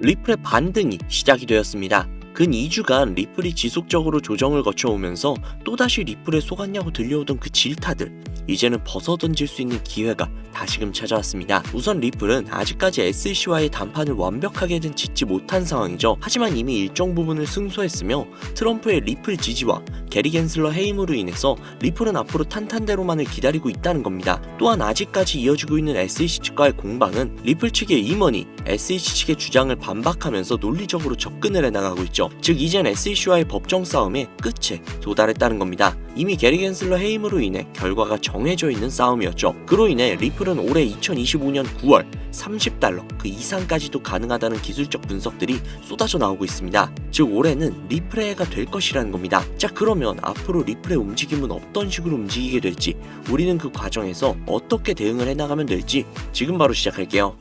리플의 반등이 시작이 되었습니다. 근 2주간 리플이 지속적으로 조정을 거쳐오면서 또다시 리플에 속았냐고 들려오던 그 질타들, 이제는 벗어던질 수 있는 기회가 다시금 찾아왔습니다. 우선 리플은 아직까지 SEC와의談判을 완벽하게는 짓지 못한 상황이죠. 하지만 이미 일정 부분을 승소했으며 트럼프의 리플 지지와 게리 겐슬러 해임으로 인해서 리플은 앞으로 탄탄대로만을 기다리고 있다는 겁니다. 또한 아직까지 이어지고 있는 SEC 측과의 공방은 리플 측의 임원이 SEC 측의 주장을 반박하면서 논리적으로 접근을 해나가고 있죠. 즉 이젠 SEC와의 법정 싸움의 끝에 도달했다는 겁니다. 이미 게리 겐슬러 해임으로 인해 결과가 정해져 있는 싸움이었죠. 그로 인해 리플은 올해 2025년 9월 30달러 그 이상까지도 가능하다는 기술적 분석들이 쏟아져 나오고 있습니다. 즉 올해는 리플의 해가 될 것이라는 겁니다. 자, 그러면 앞으로 리플의 움직임은 어떤 식으로 움직이게 될지, 우리는 그 과정에서 어떻게 대응을 해나가면 될지 지금 바로 시작할게요.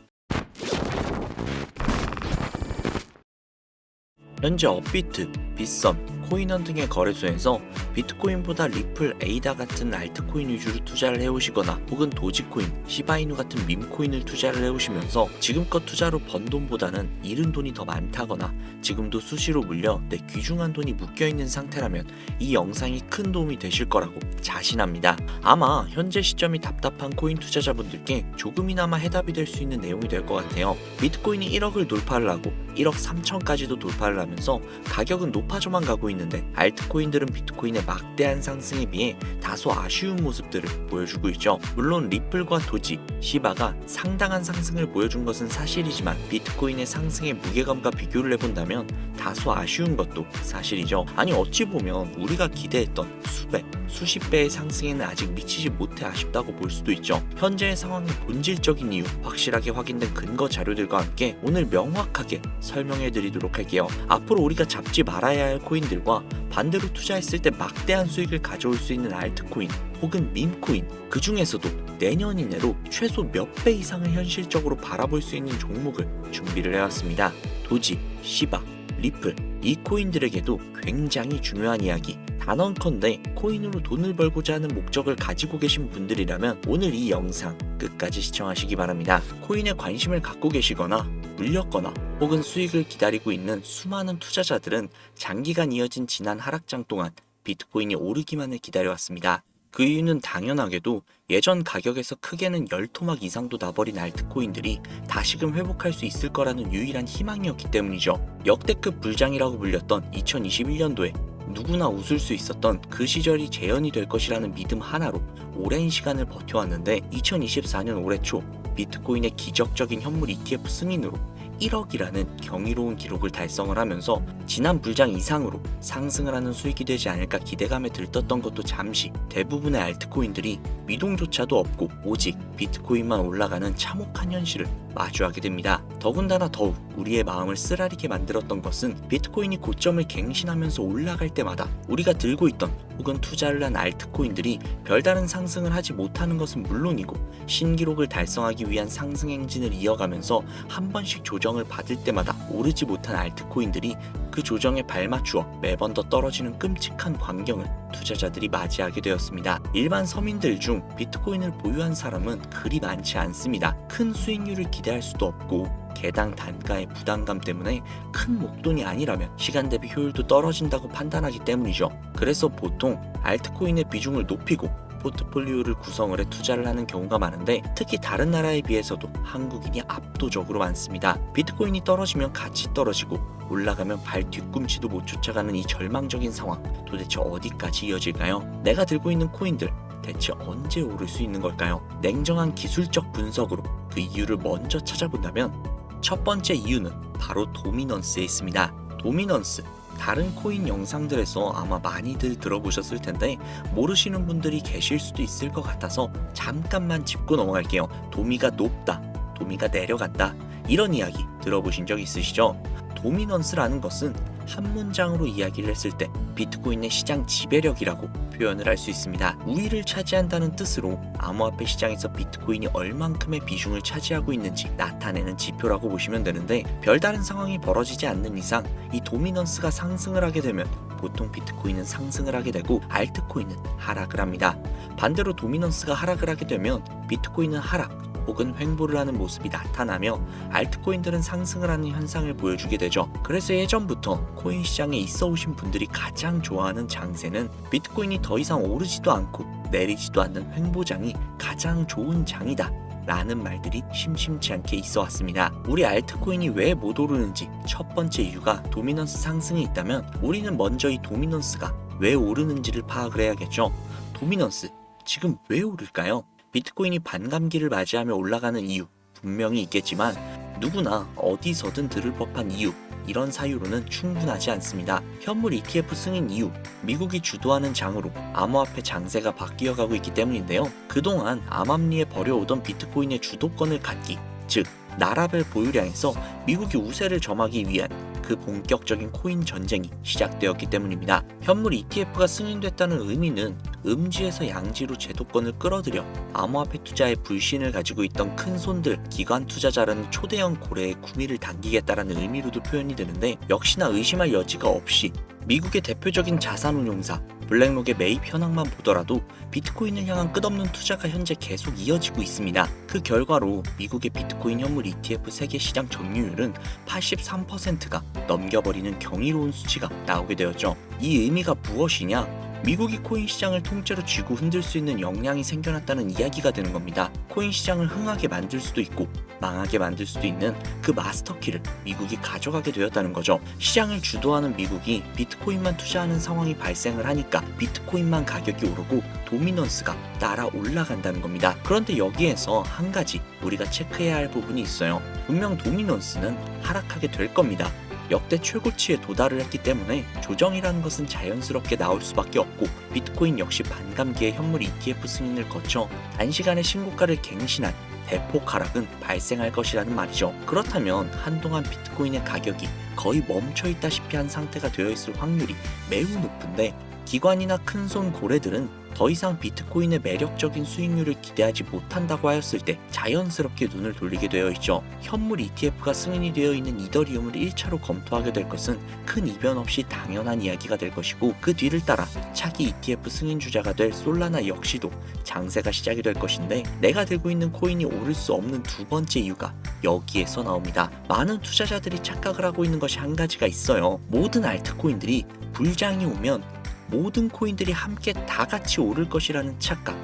현재 업비트, 빗썸, 코인원 등의 거래소에서 비트코인보다 리플, 에이다 같은 알트코인 위주로 투자를 해오시거나 혹은 도지코인, 시바이누 같은 밈코인을 투자를 해오시면서 지금껏 투자로 번 돈보다는 잃은 돈이 더 많다거나 지금도 수시로 물려 내 귀중한 돈이 묶여있는 상태라면 이 영상이 큰 도움이 되실 거라고 자신합니다. 아마 현재 시점이 답답한 코인 투자자분들께 조금이나마 해답이 될 수 있는 내용이 될 것 같아요. 비트코인이 1억을 돌파를 하고 1억 3천까지도 돌파를 하면서 가격은 높아져만 가고 있는데 알트코인들은 비트코인의 막대한 상승에 비해 다소 아쉬운 모습들을 보여주고 있죠. 물론 리플과 도지, 시바가 상당한 상승을 보여준 것은 사실이지만 비트코인의 상승의 무게감과 비교를 해본다면 다소 아쉬운 것도 사실이죠. 아니 어찌 보면 우리가 기대했던 수백, 수십 배의 상승에는 아직 미치지 못해 아쉽다고 볼 수도 있죠. 현재의 상황의 본질적인 이유, 확실하게 확인된 근거 자료들과 함께 오늘 명확하게 설명해 드리도록 할게요. 앞으로 우리가 잡지 말아야 할 코인들과 반대로 투자했을 때 막대한 수익을 가져올 수 있는 알트코인 혹은 밈코인, 그 중에서도 내년 이내로 최소 몇 배 이상을 현실적으로 바라볼 수 있는 종목을 준비를 해왔습니다. 도지, 시바, 리플, 이 코인들에게도 굉장히 중요한 이야기, 단언컨대 코인으로 돈을 벌고자 하는 목적을 가지고 계신 분들이라면 오늘 이 영상 끝까지 시청하시기 바랍니다. 코인에 관심을 갖고 계시거나 물렸거나 혹은 수익을 기다리고 있는 수많은 투자자들은 장기간 이어진 지난 하락장 동안 비트코인이 오르기만을 기다려왔습니다. 그 이유는 당연하게도 예전 가격에서 크게는 10토막 이상도 나버린 알트코인들이 다시금 회복할 수 있을 거라는 유일한 희망이었기 때문이죠. 역대급 불장이라고 불렸던 2021년도에 누구나 웃을 수 있었던 그 시절이 재현이 될 것이라는 믿음 하나로 오랜 시간을 버텨왔는데 2024년 올해 초 비트코인의 기적적인 현물 ETF 승인으로 1억이라는 경이로운 기록을 달성을 하면서 지난 불장 이상으로 상승을 하는 수익이 되지 않을까 기대감에 들떴던 것도 잠시 대부분의 알트코인들이 미동조차도 없고 오직 비트코인만 올라가는 참혹한 현실을 마주하게 됩니다. 더군다나 더욱 우리의 마음을 쓰라리게 만들었던 것은 비트코인이 고점을 갱신하면서 올라갈 때마다 우리가 들고 있던 혹은 투자를 한 알트코인들이 별다른 상승을 하지 못하는 것은 물론이고 신기록을 달성하기 위한 상승 행진을 이어가면서 한 번씩 조정을 받을 때마다 오르지 못한 알트코인들이 그 조정에 발맞추어 매번 더 떨어지는 끔찍한 광경을 투자자들이 맞이하게 되었습니다. 일반 서민들 중 비트코인을 보유한 사람은 그리 많지 않습니다. 큰 수익률을 기대할 수도 없고 개당 단가의 부담감 때문에 큰 목돈이 아니라면 시간 대비 효율도 떨어진다고 판단하기 때문이죠. 그래서 보통 알트코인의 비중을 높이고 포트폴리오를 구성을 해 투자를 하는 경우가 많은데 특히 다른 나라에 비해서도 한국인이 압도적으로 많습니다. 비트코인이 떨어지면 같이 떨어지고 올라가면 발 뒤꿈치도 못 쫓아가는 이 절망적인 상황, 도대체 어디까지 이어질까요? 내가 들고 있는 코인들 대체 언제 오를 수 있는 걸까요? 냉정한 기술적 분석으로 그 이유를 먼저 찾아본다면 첫 번째 이유는 바로 도미넌스에 있습니다. 도미넌스, 다른 코인 영상들에서 아마 많이들 들어보셨을 텐데 모르시는 분들이 계실 수도 있을 것 같아서 잠깐만 짚고 넘어갈게요. 도미가 높다, 도미가 내려간다, 이런 이야기 들어보신 적 있으시죠? 도미넌스라는 것은 한 문장으로 이야기를 했을 때 비트코인의 시장 지배력이라고 표현을 할 수 있습니다. 우위를 차지한다는 뜻으로 암호화폐 시장에서 비트코인이 얼만큼의 비중을 차지하고 있는지 나타내는 지표라고 보시면 되는데 별다른 상황이 벌어지지 않는 이상 이 도미넌스가 상승을 하게 되면 보통 비트코인은 상승을 하게 되고 알트코인은 하락을 합니다. 반대로 도미넌스가 하락을 하게 되면 비트코인은 하락 혹은 횡보를 하는 모습이 나타나며 알트코인들은 상승을 하는 현상을 보여주게 되죠. 그래서 예전부터 코인 시장에 있어 오신 분들이 가장 좋아하는 장세는 비트코인이 더 이상 오르지도 않고 내리지도 않는 횡보장이 가장 좋은 장이다 라는 말들이 심심치 않게 있어 왔습니다. 우리 알트코인이 왜 못 오르는지 첫 번째 이유가 도미넌스 상승이 있다면 우리는 먼저 이 도미넌스가 왜 오르는지를 파악을 해야겠죠. 도미넌스, 지금 왜 오를까요? 비트코인이 반감기를 맞이하며 올라가는 이유 분명히 있겠지만 누구나 어디서든 들을 법한 이유, 이런 사유로는 충분하지 않습니다. 현물 ETF 승인 이후 미국이 주도하는 장으로 암호화폐 장세가 바뀌어가고 있기 때문인데요. 그동안 암암리에 벌여오던 비트코인의 주도권을 갖기, 즉 나라별 보유량에서 미국이 우세를 점하기 위한 그 본격적인 코인 전쟁이 시작되었기 때문입니다. 현물 ETF가 승인됐다는 의미는 음지에서 양지로 제도권을 끌어들여 암호화폐 투자에 불신을 가지고 있던 큰 손들, 기관 투자자라는 초대형 고래의 구미를 당기겠다라는 의미로도 표현이 되는데, 역시나 의심할 여지가 없이 미국의 대표적인 자산운용사 블랙록의 매입 현황만 보더라도 비트코인을 향한 끝없는 투자가 현재 계속 이어지고 있습니다. 그 결과로 미국의 비트코인 현물 ETF 세계 시장 점유율은 83%가 넘겨버리는 경이로운 수치가 나오게 되었죠. 이 의미가 무엇이냐? 미국이 코인 시장을 통째로 쥐고 흔들 수 있는 역량이 생겨났다는 이야기가 되는 겁니다. 코인 시장을 흥하게 만들 수도 있고 망하게 만들 수도 있는 그 마스터키를 미국이 가져가게 되었다는 거죠. 시장을 주도하는 미국이 비트코인만 투자하는 상황이 발생을 하니까 비트코인만 가격이 오르고 도미넌스가 따라 올라간다는 겁니다. 그런데 여기에서 한 가지 우리가 체크해야 할 부분이 있어요. 분명 도미넌스는 하락하게 될 겁니다. 역대 최고치에 도달을 했기 때문에 조정이라는 것은 자연스럽게 나올 수밖에 없고, 비트코인 역시 반감기의 현물 ETF 승인을 거쳐 단시간에 신고가를 갱신한 대폭 하락은 발생할 것이라는 말이죠. 그렇다면 한동안 비트코인의 가격이 거의 멈춰있다시피 한 상태가 되어 있을 확률이 매우 높은데, 기관이나 큰손 고래들은 더 이상 비트코인의 매력적인 수익률을 기대하지 못한다고 하였을 때 자연스럽게 눈을 돌리게 되어 있죠. 현물 ETF가 승인이 되어 있는 이더리움을 1차로 검토하게 될 것은 큰 이변 없이 당연한 이야기가 될 것이고, 그 뒤를 따라 차기 ETF 승인 주자가 될 솔라나 역시도 장세가 시작이 될 것인데, 내가 들고 있는 코인이 오를 수 없는 두 번째 이유가 여기에서 나옵니다. 많은 투자자들이 착각을 하고 있는 것이 한 가지가 있어요. 모든 알트코인들이 불장이 오면 모든 코인들이 함께 다 같이 오를 것이라는 착각.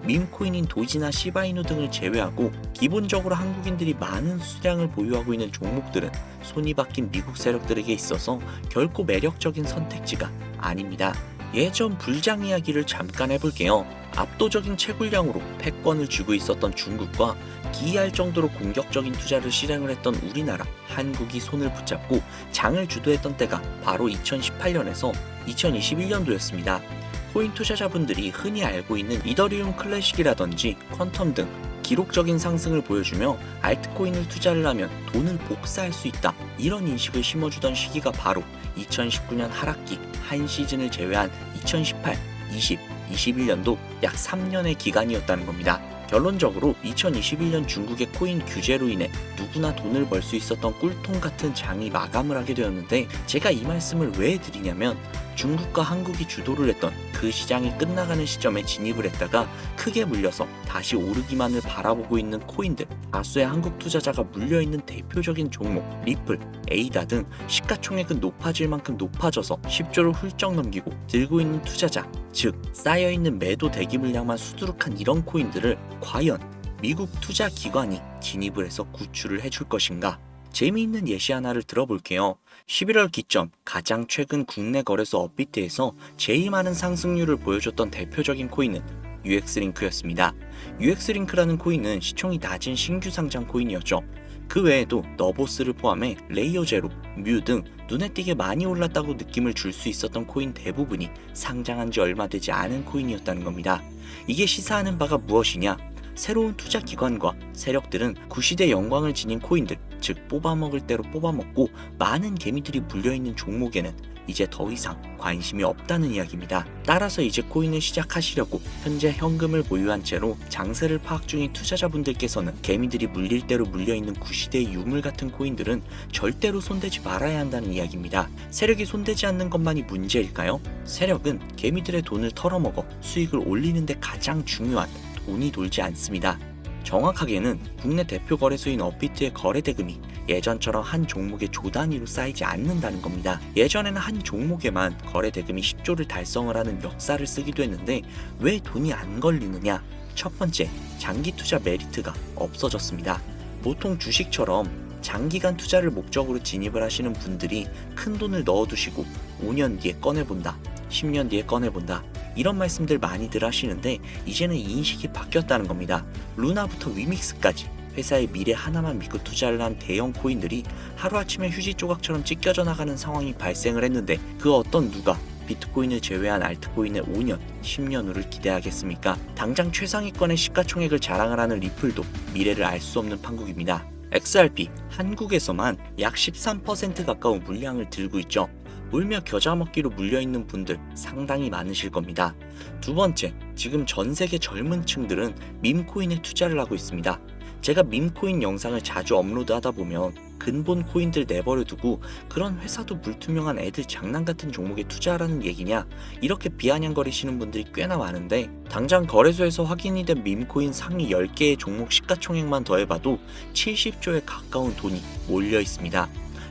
밈코인인 도지나 시바이누 등을 제외하고 기본적으로 한국인들이 많은 수량을 보유하고 있는 종목들은 손이 바뀐 미국 세력들에게 있어서 결코 매력적인 선택지가 아닙니다. 예전 불장 이야기를 잠깐 해볼게요. 압도적인 채굴량으로 패권을 쥐고 있었던 중국과 기이할 정도로 공격적인 투자를 실행을 했던 우리나라, 한국이 손을 붙잡고 장을 주도했던 때가 바로 2018년에서 2021년도였습니다. 코인 투자자분들이 흔히 알고 있는 이더리움 클래식이라든지 퀀텀 등 기록적인 상승을 보여주며 알트코인을 투자를 하면 돈을 복사할 수 있다, 이런 인식을 심어주던 시기가 바로 2019년 하락기 한 시즌을 제외한 2018, 20, 21년도 약 3년의 기간이었다는 겁니다. 결론적으로 2021년 중국의 코인 규제로 인해 누구나 돈을 벌 수 있었던 꿀통 같은 장이 마감을 하게 되었는데, 제가 이 말씀을 왜 드리냐면, 중국과 한국이 주도를 했던 그 시장이 끝나가는 시점에 진입을 했다가 크게 물려서 다시 오르기만을 바라보고 있는 코인들, 다수의 한국 투자자가 물려있는 대표적인 종목 리플, 에이다 등 시가총액은 높아질 만큼 높아져서 10조를 훌쩍 넘기고 들고 있는 투자자, 즉 쌓여있는 매도 대기 물량만 수두룩한 이런 코인들을 과연 미국 투자 기관이 진입을 해서 구출을 해줄 것인가? 재미있는 예시 하나를 들어볼게요. 11월 기점 가장 최근 국내 거래소 업비트에서 제일 많은 상승률을 보여줬던 대표적인 코인은 UX링크였습니다. UX링크라는 코인은 시총이 낮은 신규 상장 코인이었죠. 그 외에도 너보스를 포함해 레이어제로, 뮤 등 눈에 띄게 많이 올랐다고 느낌을 줄 수 있었던 코인 대부분이 상장한 지 얼마 되지 않은 코인이었다는 겁니다. 이게 시사하는 바가 무엇이냐? 새로운 투자 기관과 세력들은 구시대 영광을 지닌 코인들, 즉 뽑아먹을 대로 뽑아먹고 많은 개미들이 물려있는 종목에는 이제 더 이상 관심이 없다는 이야기입니다. 따라서 이제 코인을 시작하시려고 현재 현금을 보유한 채로 장세를 파악 중인 투자자분들께서는 개미들이 물릴 대로 물려있는 구시대의 유물 같은 코인들은 절대로 손대지 말아야 한다는 이야기입니다. 세력이 손대지 않는 것만이 문제일까요? 세력은 개미들의 돈을 털어먹어 수익을 올리는 데 가장 중요한 돈이 돌지 않습니다. 정확하게는 국내 대표 거래소인 업비트의 거래 대금이 예전처럼 한 종목의 조 단위로 쌓이지 않는다는 겁니다. 예전에는 한 종목에만 거래 대금이 10조를 달성을 하는 역사를 쓰기도 했는데 왜 돈이 안 걸리느냐? 첫 번째, 장기 투자 메리트가 없어졌습니다. 보통 주식처럼 장기간 투자를 목적으로 진입을 하시는 분들이 큰 돈을 넣어두시고 5년 뒤에 꺼내본다, 10년 뒤에 꺼내본다, 이런 말씀들 많이들 하시는데 이제는 이 인식이 바뀌었다는 겁니다. 루나부터 위믹스까지 회사의 미래 하나만 믿고 투자를 한 대형 코인들이 하루아침에 휴지 조각처럼 찢겨져 나가는 상황이 발생을 했는데 그 어떤 누가 비트코인을 제외한 알트코인의 5년, 10년 후를 기대하겠습니까? 당장 최상위권의 시가총액을 자랑을 하는 리플도 미래를 알 수 없는 판국입니다. XRP, 한국에서만 약 13% 가까운 물량을 들고 있죠. 울며 겨자 먹기로 물려있는 분들 상당히 많으실 겁니다. 두 번째, 지금 전 세계 젊은 층들은 밈코인에 투자를 하고 있습니다. 제가 밈코인 영상을 자주 업로드하다 보면 근본 코인들 내버려 두고 그런 회사도 불투명한 애들 장난 같은 종목에 투자하라는 얘기냐, 이렇게 비아냥거리시는 분들이 꽤나 많은데 당장 거래소에서 확인이 된 밈코인 상위 10개의 종목 시가총액만 더해봐도 70조에 가까운 돈이 몰려 있습니다.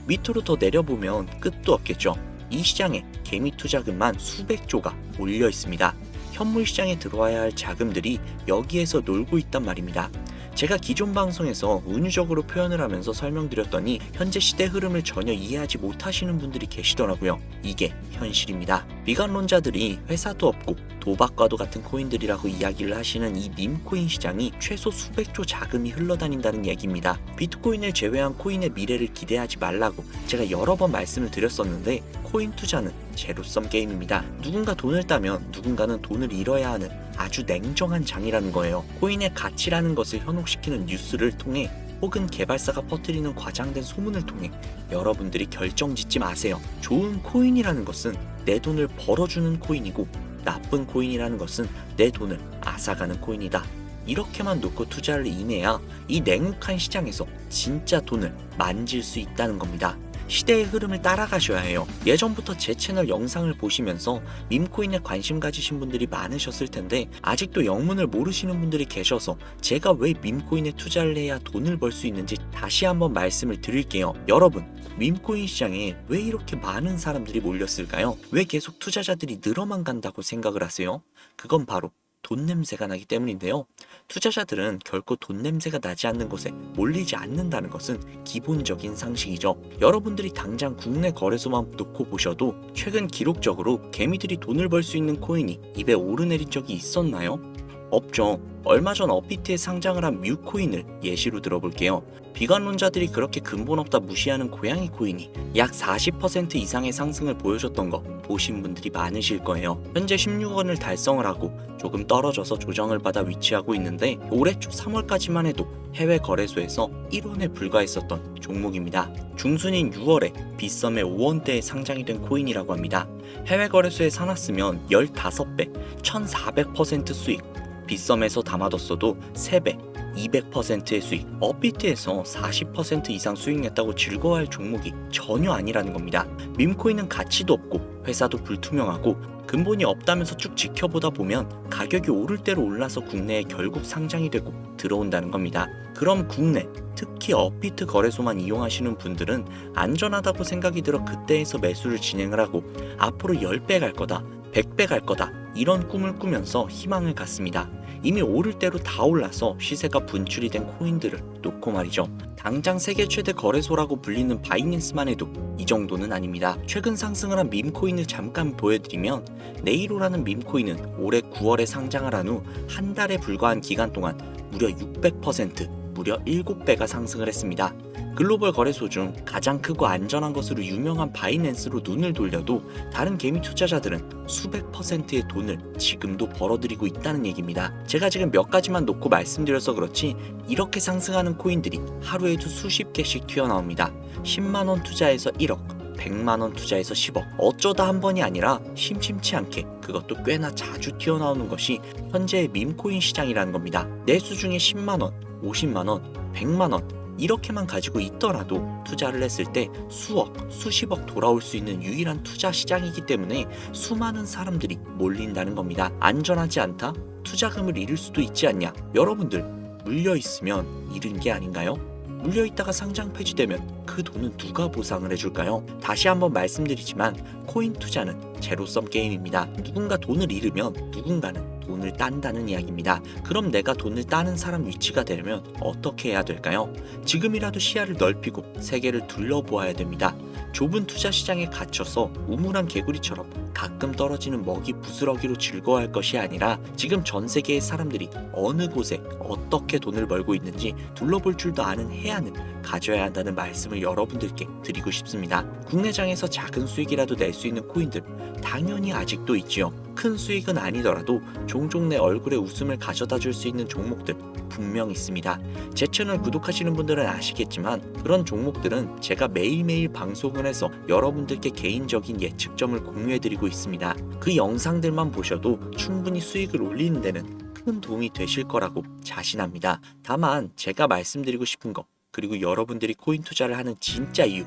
밑으로 더 내려보면 끝도 없겠죠. 이 시장에 개미 투자금만 수백조가 몰려 있습니다. 현물 시장에 들어와야 할 자금들이 여기에서 놀고 있단 말입니다. 제가 기존 방송에서 은유적으로 표현을 하면서 설명드렸더니 현재 시대 흐름을 전혀 이해하지 못하시는 분들이 계시더라고요. 이게 현실입니다. 비관론자들이 회사도 없고 도박과도 같은 코인들이라고 이야기를 하시는 이 밈코인 시장이 최소 수백조 자금이 흘러다닌다는 얘기입니다. 비트코인을 제외한 코인의 미래를 기대하지 말라고 제가 여러 번 말씀을 드렸었는데 코인 투자는 제로섬 게임입니다. 누군가 돈을 따면 누군가는 돈을 잃어야 하는 아주 냉정한 장이라는 거예요. 코인의 가치라는 것을 현혹시키는 뉴스를 통해 혹은 개발사가 퍼뜨리는 과장된 소문을 통해 여러분들이 결정짓지 마세요. 좋은 코인이라는 것은 내 돈을 벌어주는 코인이고 나쁜 코인이라는 것은 내 돈을 앗아가는 코인이다. 이렇게만 놓고 투자를 임해야 이 냉혹한 시장에서 진짜 돈을 만질 수 있다는 겁니다. 시대의 흐름을 따라가셔야 해요. 예전부터 제 채널 영상을 보시면서 밈코인에 관심 가지신 분들이 많으셨을 텐데 아직도 영문을 모르시는 분들이 계셔서 제가 왜 밈코인에 투자를 해야 돈을 벌 수 있는지 다시 한번 말씀을 드릴게요. 여러분, 밈코인 시장에 왜 이렇게 많은 사람들이 몰렸을까요? 왜 계속 투자자들이 늘어만 간다고 생각을 하세요? 그건 바로 돈 냄새가 나기 때문인데요. 투자자들은 결코 돈 냄새가 나지 않는 곳에 몰리지 않는다는 것은 기본적인 상식이죠. 여러분들이 당장 국내 거래소만 놓고 보셔도 최근 기록적으로 개미들이 돈을 벌 수 있는 코인이 입에 오르내린 적이 있었나요? 없죠. 얼마 전 업비트에 상장을 한 뮤코인을 예시로 들어볼게요. 비관론자들이 그렇게 근본 없다 무시하는 고양이 코인이 약 40% 이상의 상승을 보여줬던 거 보신 분들이 많으실 거예요. 현재 16원을 달성을 하고 조금 떨어져서 조정을 받아 위치하고 있는데 올해 초 3월까지만 해도 해외 거래소에서 1원에 불과했었던 종목입니다. 중순인 6월에 빗썸에 5원대에 상장이 된 코인이라고 합니다. 해외 거래소에 사놨으면 15배, 1400% 수익, 빗썸에서 담아뒀어도 3배, 200%의 수익, 업비트에서 40% 이상 수익 냈다고 즐거워할 종목이 전혀 아니라는 겁니다. 밈코인은 가치도 없고 회사도 불투명하고 근본이 없다면서 쭉 지켜보다 보면 가격이 오를 대로 올라서 국내에 결국 상장이 되고 들어온다는 겁니다. 그럼 국내, 특히 업비트 거래소만 이용하시는 분들은 안전하다고 생각이 들어 그때에서 매수를 진행을 하고 앞으로 10배 갈 거다, 100배 갈 거다, 이런 꿈을 꾸면서 희망을 갖습니다. 이미 오를 대로 다 올라서 시세가 분출이 된 코인들을 놓고 말이죠. 당장 세계 최대 거래소라고 불리는 바이낸스만 해도 이 정도는 아닙니다. 최근 상승을 한 밈코인을 잠깐 보여드리면 네이로라는 밈코인은 올해 9월에 상장을 한 후 한 달에 불과한 기간 동안 무려 600%, 무려 7배가 상승을 했습니다. 글로벌 거래소 중 가장 크고 안전한 것으로 유명한 바이낸스로 눈을 돌려도 다른 개미 투자자들은 수백 %의 돈을 지금도 벌어들이고 있다는 얘기입니다. 제가 지금 몇 가지만 놓고 말씀드려서 그렇지 이렇게 상승하는 코인들이 하루에도 수십 개씩 튀어나옵니다. 10만원 투자해서 1억, 100만원 투자해서 10억, 어쩌다 한 번이 아니라 심심치 않게 그것도 꽤나 자주 튀어나오는 것이 현재의 밈코인 시장이라는 겁니다. 내수 중에 10만원, 50만원, 100만원 이렇게만 가지고 있더라도 투자를 했을 때 수억, 수십억 돌아올 수 있는 유일한 투자 시장이기 때문에 수많은 사람들이 몰린다는 겁니다. 안전하지 않다? 투자금을 잃을 수도 있지 않냐? 여러분들 물려있으면 잃은 게 아닌가요? 물려있다가 상장 폐지되면 그 돈은 누가 보상을 해줄까요? 다시 한번 말씀드리지만 코인 투자는 제로섬 게임입니다. 누군가 돈을 잃으면 누군가는 돈을 딴다는 이야기입니다. 그럼 내가 돈을 따는 사람 위치가 되려면 어떻게 해야 될까요? 지금이라도 시야를 넓히고 세계를 둘러보아야 됩니다. 좁은 투자 시장에 갇혀서 우물한 개구리처럼 가끔 떨어지는 먹이 부스러기로 즐거워할 것이 아니라 지금 전 세계의 사람들이 어느 곳에 어떻게 돈을 벌고 있는지 둘러볼 줄도 아는 해안을 가져야 한다는 말씀을 여러분들께 드리고 싶습니다. 국내장에서 작은 수익이라도 낼 수 있는 코인들 당연히 아직도 있지요. 큰 수익은 아니더라도 종종 내 얼굴에 웃음을 가져다 줄 수 있는 종목들 분명 있습니다. 제 채널 구독하시는 분들은 아시겠지만 그런 종목들은 제가 매일매일 방송을 해서 여러분들께 개인적인 예측점을 공유해드리고 있습니다. 그 영상들만 보셔도 충분히 수익을 올리는 데는 큰 도움이 되실 거라고 자신합니다. 다만 제가 말씀드리고 싶은 거, 그리고 여러분들이 코인 투자를 하는 진짜 이유,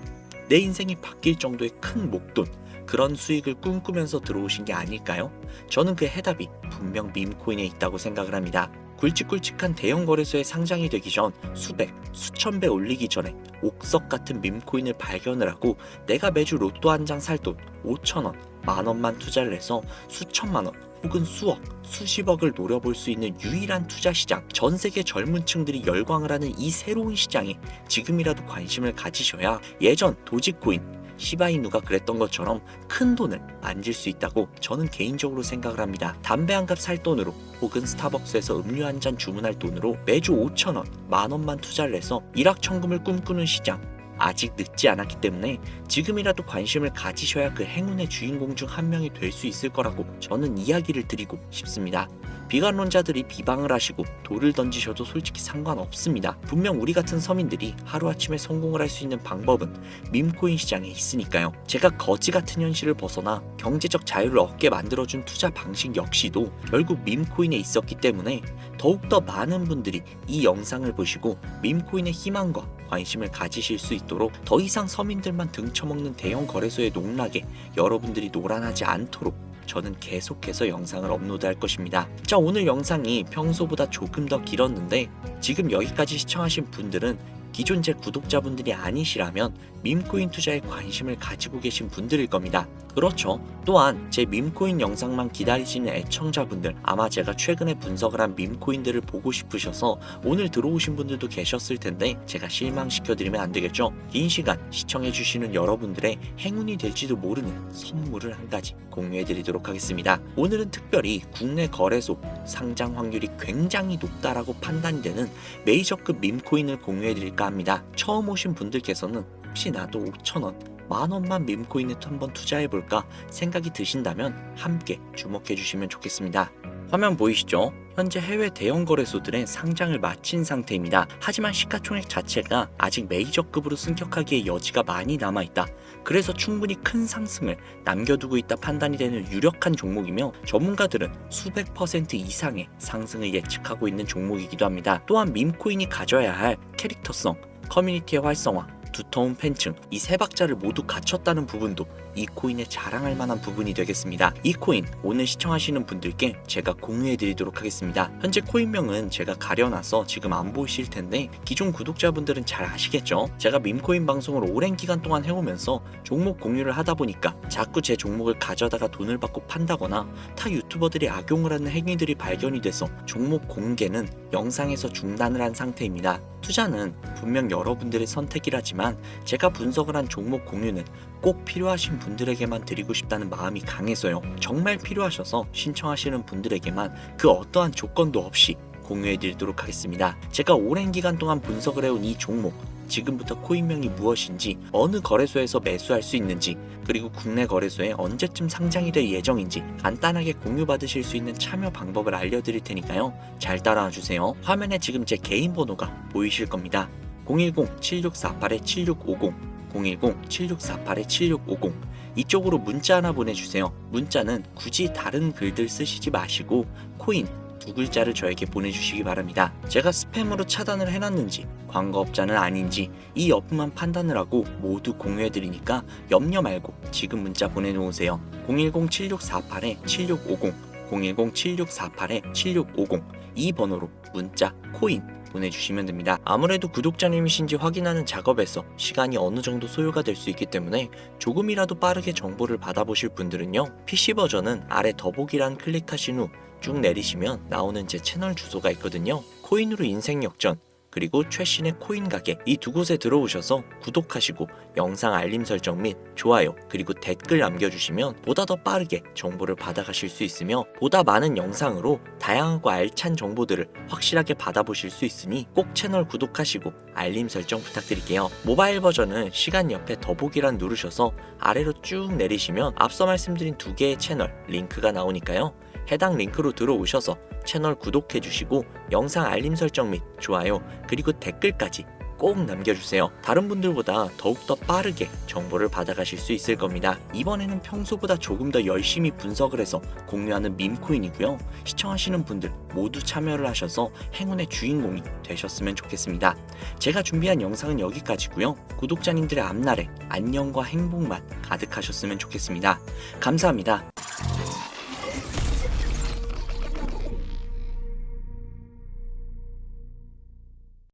내 인생이 바뀔 정도의 큰 목돈, 그런 수익을 꿈꾸면서 들어오신 게 아닐까요? 저는 그 해답이 분명 밈코인에 있다고 생각을 합니다. 굵직굵직한 대형 거래소에 상장이 되기 전 수백, 수천 배 올리기 전에 옥석 같은 밈코인을 발견을 하고 내가 매주 로또 한 장 살 돈 5,000원, 만원만 투자를 해서 수천만원 혹은 수억, 수십억을 노려볼 수 있는 유일한 투자 시장, 전 세계 젊은 층들이 열광을 하는 이 새로운 시장에 지금이라도 관심을 가지셔야 예전 도지코인, 시바이누가 그랬던 것처럼 큰 돈을 만질 수 있다고 저는 개인적으로 생각을 합니다. 담배 한 갑 살 돈으로 혹은 스타벅스에서 음료 한 잔 주문할 돈으로 매주 5,000원, 만원만 투자를 해서 일확천금을 꿈꾸는 시장, 아직 늦지 않았기 때문에 지금이라도 관심을 가지셔야 그 행운의 주인공 중 한 명이 될 수 있을 거라고 저는 이야기를 드리고 싶습니다. 비관론자들이 비방을 하시고 돌을 던지셔도 솔직히 상관없습니다. 분명 우리 같은 서민들이 하루아침에 성공을 할 수 있는 방법은 밈코인 시장에 있으니까요. 제가 거지 같은 현실을 벗어나 경제적 자유를 얻게 만들어준 투자 방식 역시도 결국 밈코인에 있었기 때문에 더욱더 많은 분들이 이 영상을 보시고 밈코인의 희망과 관심을 가지실 수 있도록 더 이상 서민들만 등쳐먹는 대형 거래소의 농락에 여러분들이 노란하지 않도록 저는 계속해서 영상을 업로드할 것입니다. 자, 오늘 영상이 평소보다 조금 더 길었는데 지금 여기까지 시청하신 분들은 기존 제 구독자분들이 아니시라면 밈코인 투자에 관심을 가지고 계신 분들일 겁니다. 그렇죠. 또한 제 밈코인 영상만 기다리시는 애청자분들, 아마 제가 최근에 분석을 한 밈코인들을 보고 싶으셔서 오늘 들어오신 분들도 계셨을 텐데 제가 실망시켜드리면 안 되겠죠. 긴 시간 시청해주시는 여러분들의 행운이 될지도 모르는 선물을 한 가지 공유해드리도록 하겠습니다. 오늘은 특별히 국내 거래소 상장 확률이 굉장히 높다라고 판단이 되는 메이저급 밈코인을 공유해드릴까 합니다. 처음 오신 분들께서는 혹시 나도 5,000원, 만원만 밈코인에 한번 투자해볼까 생각이 드신다면 함께 주목해주시면 좋겠습니다. 화면 보이시죠? 현재 해외 대형 거래소들의 상장을 마친 상태입니다. 하지만 시가총액 자체가 아직 메이저급으로 승격하기에 여지가 많이 남아있다. 그래서 충분히 큰 상승을 남겨두고 있다 판단이 되는 유력한 종목이며 전문가들은 수백 % 이상의 상승을 예측하고 있는 종목이기도 합니다. 또한 밈코인이 가져야 할 캐릭터성, 커뮤니티의 활성화, 두터운 팬층, 이 세 박자를 모두 갖췄다는 부분도 이 코인에 자랑할 만한 부분이 되겠습니다. 이 코인 오늘 시청하시는 분들께 제가 공유해 드리도록 하겠습니다. 현재 코인명은 제가 가려놔서 지금 안 보이실 텐데 기존 구독자분들은 잘 아시겠죠? 제가 밈코인 방송을 오랜 기간 동안 해오면서 종목 공유를 하다 보니까 자꾸 제 종목을 가져다가 돈을 받고 판다거나 타 유튜버들이 악용을 하는 행위들이 발견이 돼서 종목 공개는 영상에서 중단을 한 상태입니다. 투자는 분명 여러분들의 선택이라지만 제가 분석을 한 종목 공유는 꼭 필요하신 분들에게만 드리고 싶다는 마음이 강해서요. 정말 필요하셔서 신청하시는 분들에게만 그 어떠한 조건도 없이 공유해드리도록 하겠습니다. 제가 오랜 기간 동안 분석을 해온 이 종목, 지금부터 코인명이 무엇인지, 어느 거래소에서 매수할 수 있는지, 그리고 국내 거래소에 언제쯤 상장이 될 예정인지 간단하게 공유받으실 수 있는 참여 방법을 알려드릴 테니까요. 잘 따라와 주세요. 화면에 지금 제 개인 번호가 보이실 겁니다. 010-7648-7650, 010-7648-7650 이쪽으로 문자 하나 보내주세요. 문자는 굳이 다른 글들 쓰시지 마시고 코인 두 글자를 저에게 보내주시기 바랍니다. 제가 스팸으로 차단을 해놨는지 광고업자는 아닌지 이 여부만 판단을 하고 모두 공유해드리니까 염려 말고 지금 문자 보내놓으세요. 010-7648-7650, 010-7648-7650 이 번호로 문자 코인 보내주시면 됩니다. 아무래도 구독자님이신지 확인하는 작업에서 시간이 어느 정도 소요가 될 수 있기 때문에 조금이라도 빠르게 정보를 받아보실 분들은요, PC 버전은 아래 더보기란 클릭하신 후 쭉 내리시면 나오는 제 채널 주소가 있거든요. 코인으로 인생 역전, 그리고 최신의 코인 가게, 이 두 곳에 들어오셔서 구독하시고 영상 알림 설정 및 좋아요 그리고 댓글 남겨주시면 보다 더 빠르게 정보를 받아가실 수 있으며 보다 많은 영상으로 다양하고 알찬 정보들을 확실하게 받아보실 수 있으니 꼭 채널 구독하시고 알림 설정 부탁드릴게요. 모바일 버전은 시간 옆에 더보기란 누르셔서 아래로 쭉 내리시면 앞서 말씀드린 두 개의 채널 링크가 나오니까요, 해당 링크로 들어오셔서 채널 구독해주시고 영상 알림 설정 및 좋아요 그리고 댓글까지 꼭 남겨주세요. 다른 분들보다 더욱더 빠르게 정보를 받아가실 수 있을 겁니다. 이번에는 평소보다 조금 더 열심히 분석을 해서 공유하는 밈코인이고요. 시청하시는 분들 모두 참여를 하셔서 행운의 주인공이 되셨으면 좋겠습니다. 제가 준비한 영상은 여기까지고요. 구독자님들의 앞날에 안녕과 행복만 가득하셨으면 좋겠습니다. 감사합니다.